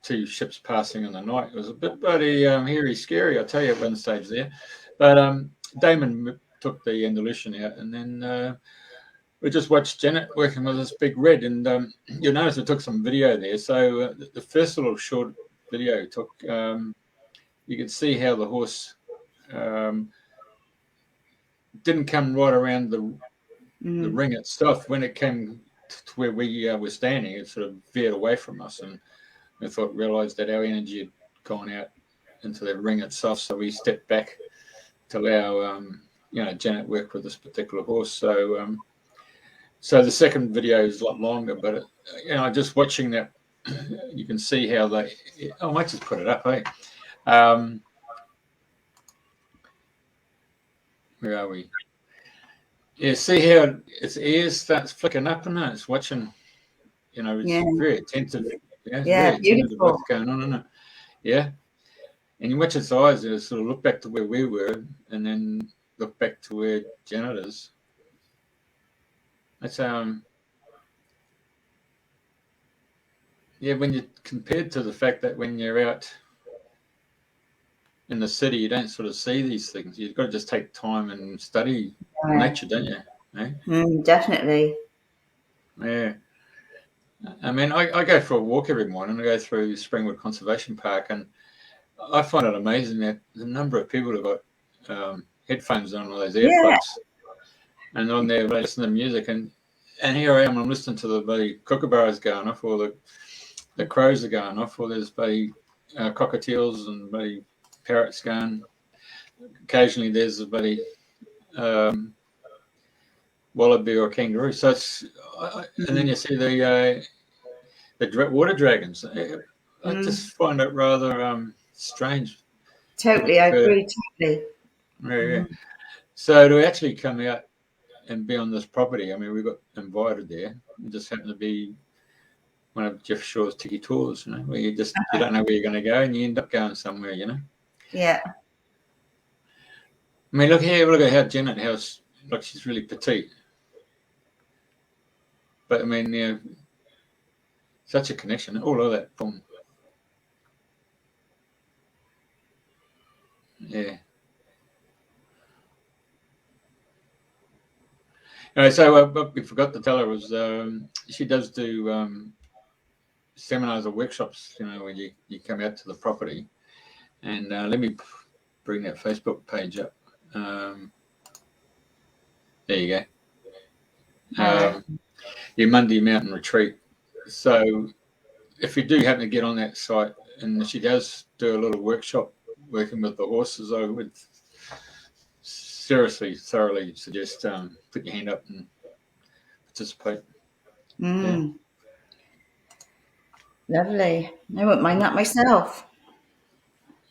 2 ships passing in the night. It was a bit bloody hairy, scary, I tell you, at one stage there. But Damon took the Andalusian out, and then we just watched Janet working with this big red, and you'll notice we took some video there. So the first little short video took, you could see how the horse didn't come right around the ring itself. When it came to where we were standing, it sort of veered away from us, and we realised that our energy had gone out into the ring itself. So we stepped back to allow Janet work with this particular horse. So so the second video is a lot longer, but just watching that, you can see how they. I might just put it up, hey. Where are we? Yeah, see how its ears starts flicking up, and it's watching. It's very attentive. Yeah, very attentive to what's going on, isn't it? Yeah, and you watch its eyes, and it sort of look back to where we were, and then look back to where Janet is. That's when you compared to the fact that when you're out in the city, you don't sort of see these things. You've got to just take time and study nature, don't you? Eh? Definitely. Yeah. I mean, I go for a walk every morning. I go through Springwood Conservation Park, and I find it amazing that the number of people who've got headphones on, or those Yeah. earplugs, and on there they listen to music, and here I am, I'm listening to the bloody kookaburras going off, or the crows are going off, or there's bloody cockatiels and bloody parrots going. Occasionally there's a bloody wallaby or kangaroo. So it's, and then you see the water dragons. I just find it rather strange. Totally, I agree totally. Yeah. So to actually come out and be on this property, I mean, we got invited there. It just happened to be one of Jeff Shaw's tiki tours, where you don't know where you're going to go, and you end up going somewhere, Yeah. I mean, look at how Janet, she's really petite. But I mean, such a connection, all of that boom. Yeah. So what we forgot to tell her was she does do seminars or workshops, when you come out to the property. And let me bring that Facebook page up. There you go. Your Monday Mountain Retreat. So if you do happen to get on that site, and she does do a little workshop working with the horses, I would seriously, thoroughly suggest put your hand up and participate. Yeah. Lovely. I wouldn't mind that myself.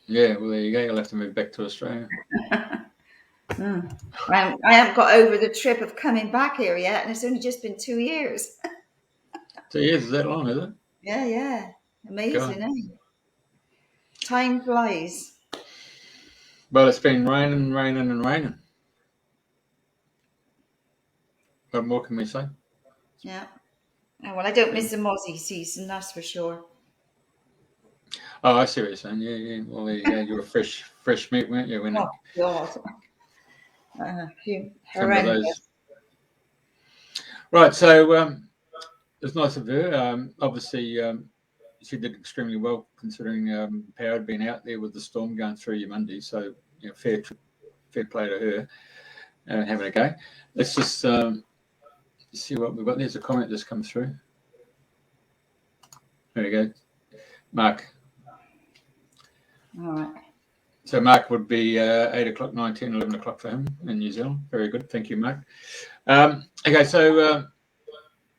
Yeah, well, there you go. You'll have to move back to Australia. I haven't got over the trip of coming back here yet, and it's only just been 2 years. 2 years, is that long, is it? Yeah. Amazing, eh? Time flies. Well, it's been raining. What more can we say? Yeah. Oh, well, I don't miss the mozzie season, that's for sure. Oh, I see what you're saying. Yeah. Well, there you go. You were fresh meat, weren't you? Oh, God. Horrendous. Right, so it's nice of her. Obviously, she did extremely well considering power had been out there with the storm going through your Monday. So, fair play to her having a go. Let's just see what we've got. There's a comment that's come through. There we go. Mark. All right. So Mark would be 8 o'clock, 9, 10, 11 o'clock for him in New Zealand. Very good. Thank you, Mark. Okay, so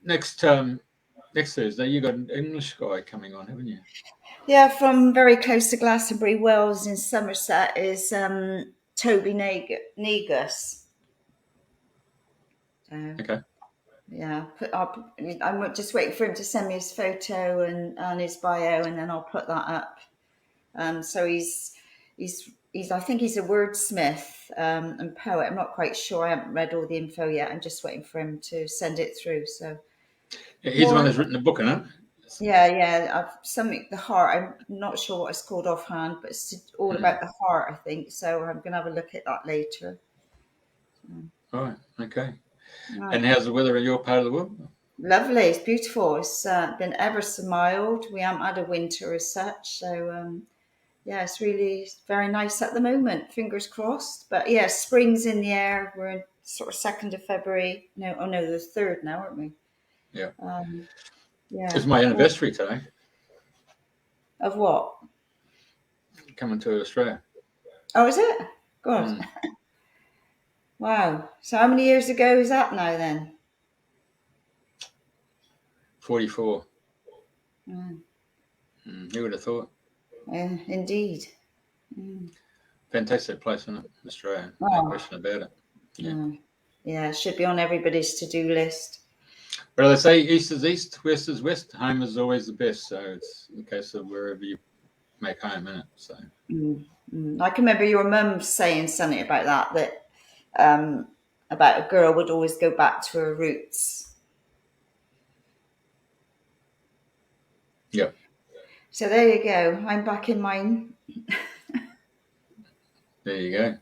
next Thursday, you got an English guy coming on, haven't you? Yeah, from very close to Glastonbury Wells in Somerset is Toby Negus. Okay. Yeah, I'm just waiting for him to send me his photo and his bio, and then I'll put that up. So he's I think he's a wordsmith and poet. I'm not quite sure. I haven't read all the info yet. I'm just waiting for him to send it through. So he's the one that's written the book, isn't it? Yeah. Something the heart. I'm not sure what it's called offhand, but it's all about the heart, I think. So I'm going to have a look at that later. All right. Okay. Right. And how's the weather in your part of the world? Lovely. It's beautiful. It's been ever so mild. We haven't had a winter as such. So, it's really very nice at the moment. Fingers crossed. But, spring's in the air. We're in sort of 2nd of February. The 3rd now, aren't we? Yeah. Yeah. It's my anniversary today. Of what? Coming to Australia. Oh, is it? God. Wow. So how many years ago is that now then? 44. Who would have thought? Indeed. Fantastic place, isn't it? Australia. No question about it. Yeah, it should be on everybody's to-do list. Well, they say east is east, west is west. Home is always the best. So it's a case of wherever you make home, isn't it? So. I can remember your mum saying something about that about a girl would always go back to her roots. Yeah. So there you go. I'm back in mine. There you go.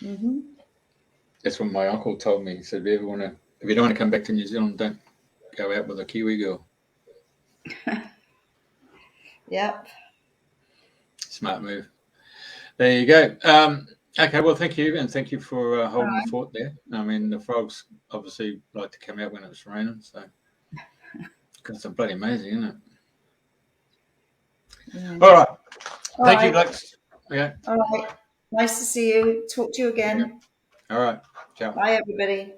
Mm-hmm. That's what my uncle told me. He said, if you don't want to come back to New Zealand, don't go out with a Kiwi girl. Yep. Smart move. There you go. Okay, well, thank you, and thank you for holding the fort there. I mean, the frogs obviously like to come out when it's raining, so it's bloody amazing, isn't it? Yeah. All right, All thank you, right. Lex. Yeah. All right. Nice to see you. Talk to you again. All right, ciao. Bye, everybody.